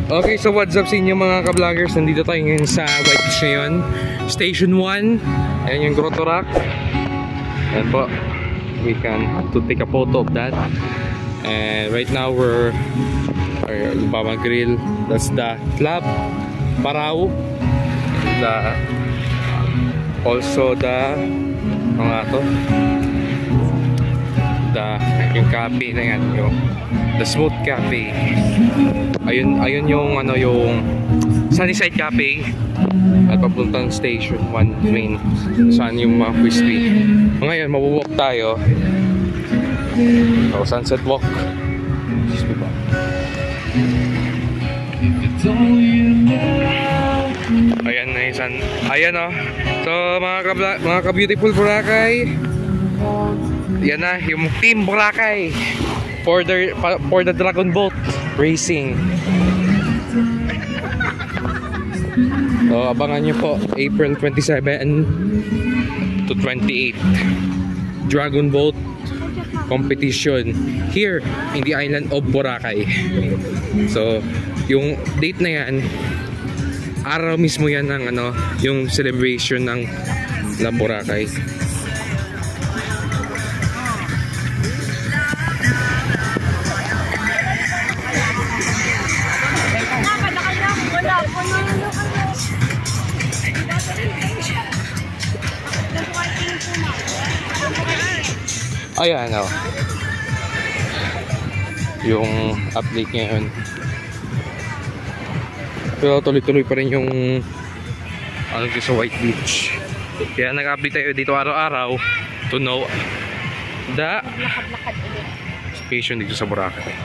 Okay, so what's up sa inyo mga ka-vloggers? Nandito tayo ngayon sa White Beach ngayon, Station 1. Ayan yung Grotto Rock. Ayan po, we can to take a photo of that. And right now we're Lubama Grill. That's the Club Parao. Also the yung cafe na yan, yung The Smooth Cafe. Ayun yung yung Sunnyside Cafe at papuntang Station 1 main saan yung mga crispy. Ngayon mawawalk tayo. So, sunset walk. Ayan na yung ayan o. So mga ka-beautiful Boracay, yan na yung Team Boracay for the Dragon Boat Racing. So abangan nyo po April 27 to 28 Dragon Boat competition here in the island of Boracay. So yung date na yan, araw mismo yan ng yung celebration ng Boracay. Ayan yung update ngayon. Pero tuloy-tuloy pa rin yung dito sa White Beach. Kaya nag-update tayo dito araw-araw to know the station dito sa Boracay.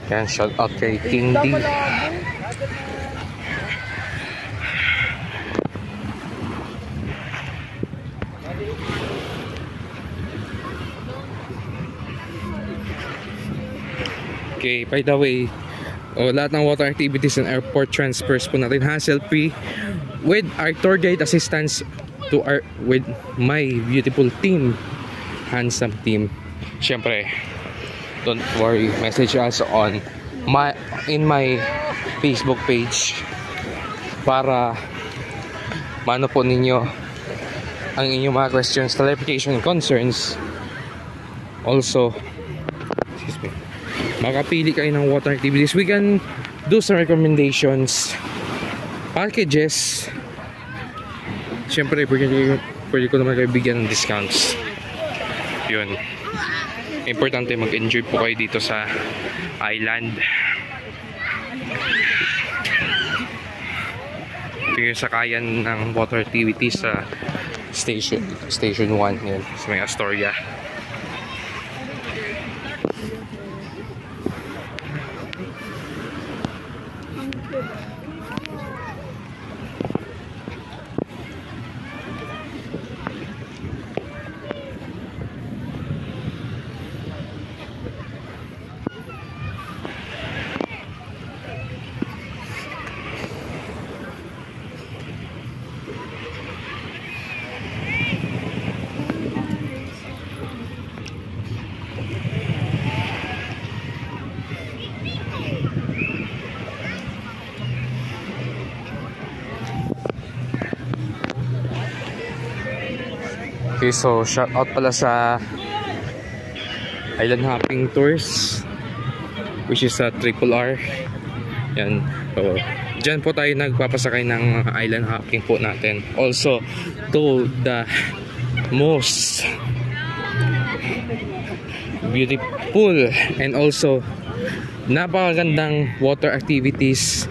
Yan, shout out kay King D. Okay, by the way, lahat ng water activities and airport transfers po natin hassle-free with our tour guide assistance with my beautiful team, handsome team. Siyempre, don't worry, message us in my Facebook page para mano po ninyo ang inyong mga questions, clarification, and concerns. Also, makapili kayo ng water activities. We can do some recommendations, packages. Siyempre pwede ko naman kayo bigyan ng discounts. Yun, importante mag-enjoy po kayo dito sa island. Ito yung sakayan ng water activities sa Station 1 yun, sa may Astoria. Okay, so shout out pala sa Island Hopping Tours, which is a RRR. Yan. So, dyan po tayo nagpapasakay ng island hopping po natin. Also, to the most beautiful and also napakagandang water activities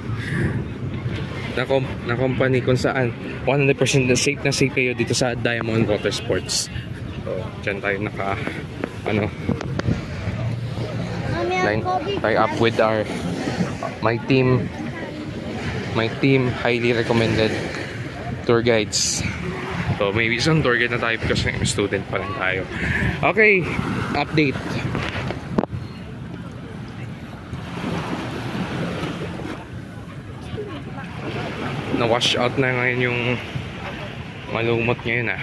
na company kung saan 100% safe na safe kayo dito sa Diamond Water Sports. So, dyan tayo tie up with my team highly recommended tour guides. So maybe isang tour guide na tayo kasi student pa rin tayo. Okay, update. Na-wash out na ngayon yung malumot ngayon ah.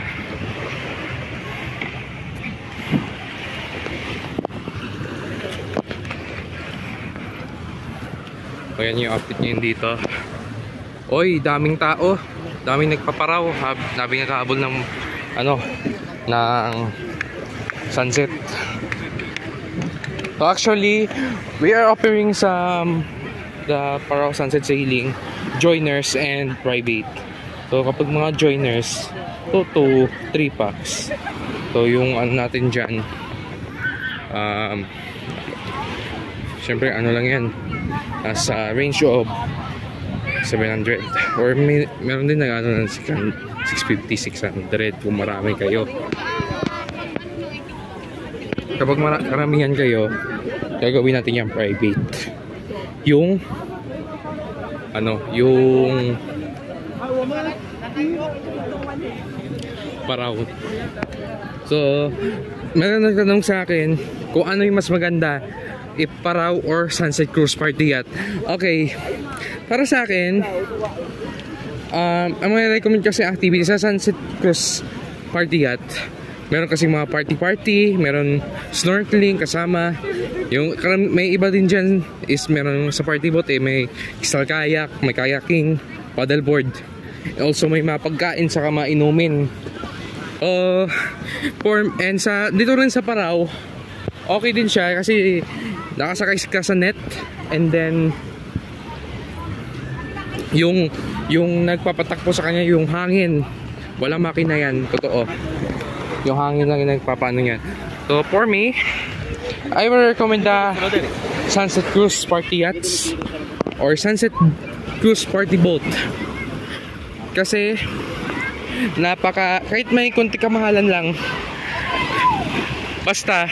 Ayan yung update ngayon dito. Oy, daming tao. Daming nagpaparaw. Daming nagkahabol ng ng sunset. So actually, we are offering some the Parao Sunset Sailing joiners and private. So kapag mga joiners, 2 to 3 packs. So yung natin dyan, syempre lang yan, nasa range of 700 or meron din ng 650, 600 kung marami kayo. Kapag karamihan kayo, gagawin natin yung private. Yung yung Parao. So, meron nagtanong sa akin kung ano yung mas maganda, if Parao or Sunset Cruise Party Yacht. Okay, para sa akin, ang mga recommend kasi activity sa Sunset Cruise Party Yacht, meron kasi mga party, meron snorkeling kasama. Yung may iba din dyan is meron sa party boat may crystal kayak, may kayaking, paddleboard. Also may mga pagkain saka mga inumin. And dito rin sa Parao, okay din siya kasi nakasakay ka sa net, and then yung nagpapatakbo sa kanya yung hangin. Walang makina yan, totoo. Yung hangin lang yung nagpapano yan. So for me, I will recommend the Sunset Cruise Party Yachts or Sunset Cruise Party Boat. Kasi kahit may konti kamahalan lang, basta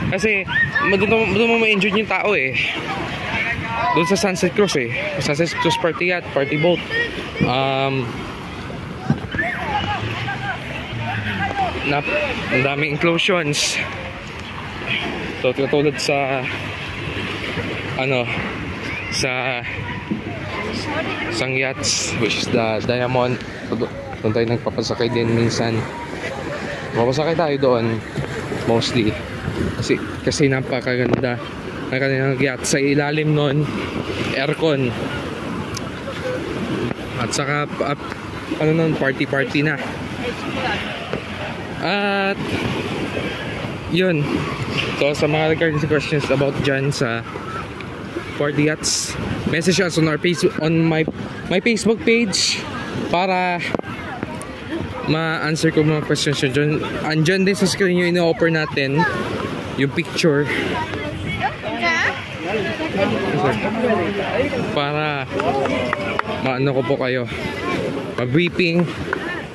kasi doon mo ma-enjoy yung tao doon sa Sunset Cruise Sunset Cruise Party Yacht, Party Boat. Ang daming inclusions. So katulad sa sa isang yachts, which is the Diamond. Doon tayo nagpapasakay din minsan. Papasakay tayo doon mostly kasi napakaganda ng kanilang yacht. Sa ilalim nun, aircon, at saka party na. At yun. So sa mga regarding questions about dyan sa party yachts, message us on our my Facebook page para ma-answer ko mga questions dyan. Andyan din sa screen yung ino-offer natin yung picture para maano ko po kayo, ma-briefing,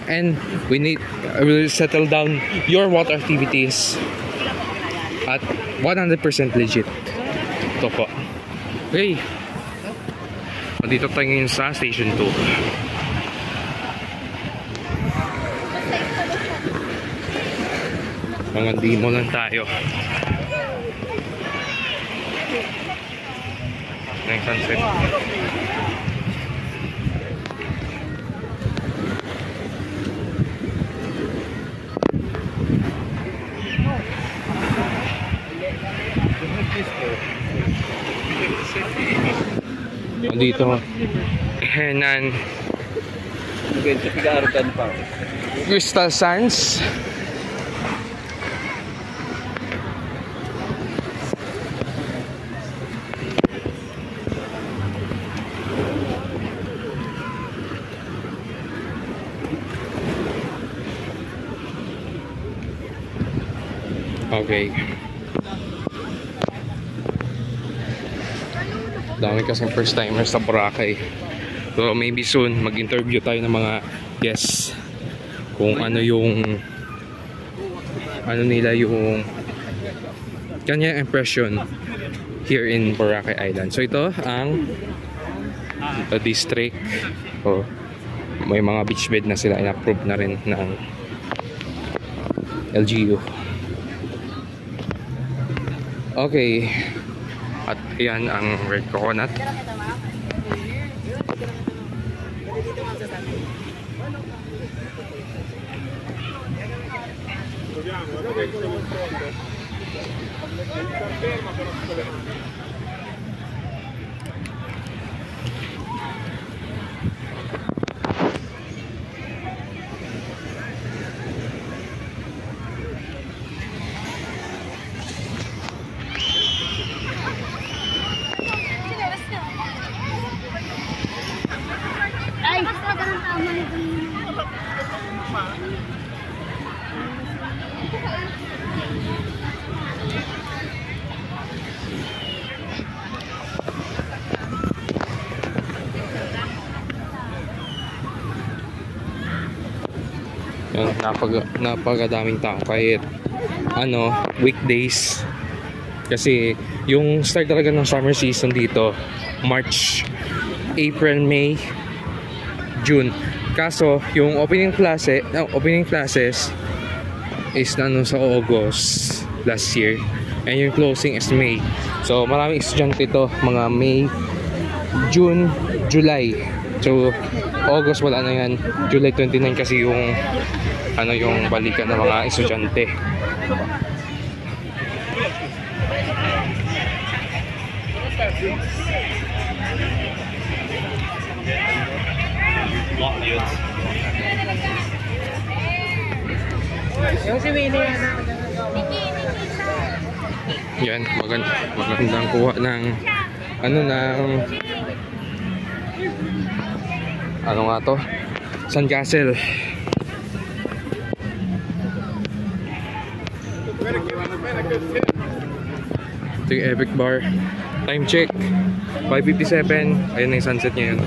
and I will settle down your water activities at 100% legit. Ito po. Okay, dito tayo ngayon sa Station 2. Mga demo lang tayo ng sunset. Dito Hernan Crystal Sands. Okay. Dami kasing first timers sa Boracay. So maybe soon mag-interview tayo ng mga guests kung ano nila yung kanya impression here in Boracay Island. So ito ang district. may mga beach bed na sila, in-approve na rin ng LGU. Okay, at yan ang red coconut. Yan, napakadaming tao kahit weekdays, kasi yung start talaga ng summer season dito March, April, May, June. Kaso yung opening classes is sa August last year, and yung closing is May. So maraming estudyante ito mga May, June, July. So August wala na yan. July 29 kasi yung yung balikan ng mga estudyante. Yan, magandang kuha ng ano nga to? Sandcastle. Ito yung Epic Bar. Time check 5:57. Ayun na yung sunset ngayon.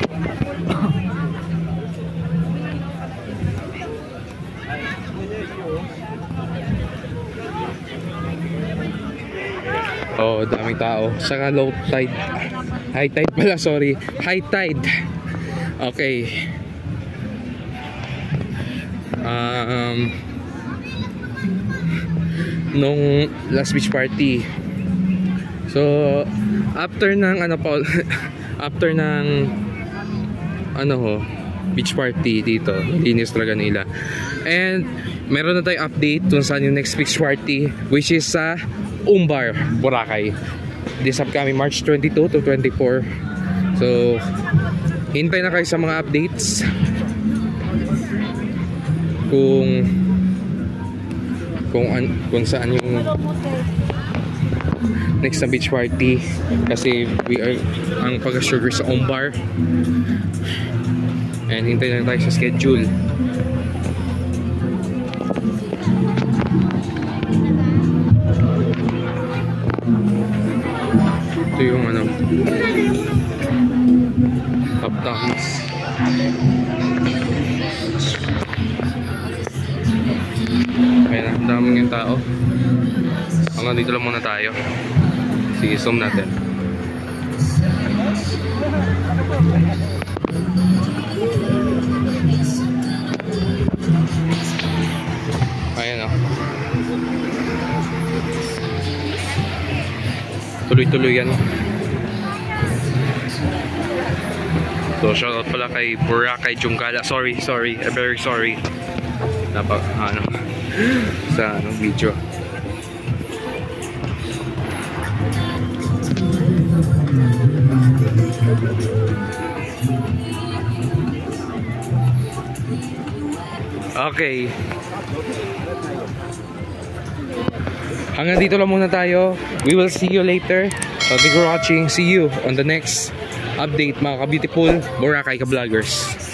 Oh, daming tao. Saka low tide. High tide pala, sorry. High tide. Okay. Nung last beach party. So, after ng beach party dito, linis talaga nila. And meron na tayong update kung saan yung next beach party, which is sa Umbar, Boracay. This upcoming March 22 to 24. So, hintay na kayo sa mga updates kung saan yung next na beach party, kasi ang pag-sugar sa Umbar, and hintay na tayo sa schedule. Ito yung Uptowns. Ayan, ang daming yung tao. Hanggang dito lang muna tayo. Sige, zoom natin. Ayan o. Tuloy-tuloy yan. So, shoutout pala kay Boracay Jungkala. Sorry, I'm very sorry. Sa video. Okay. Hanggang dito lang muna tayo. We will see you later. Thank you for watching. See you on the next update, mga ka-beautiful Boracay ka-vloggers.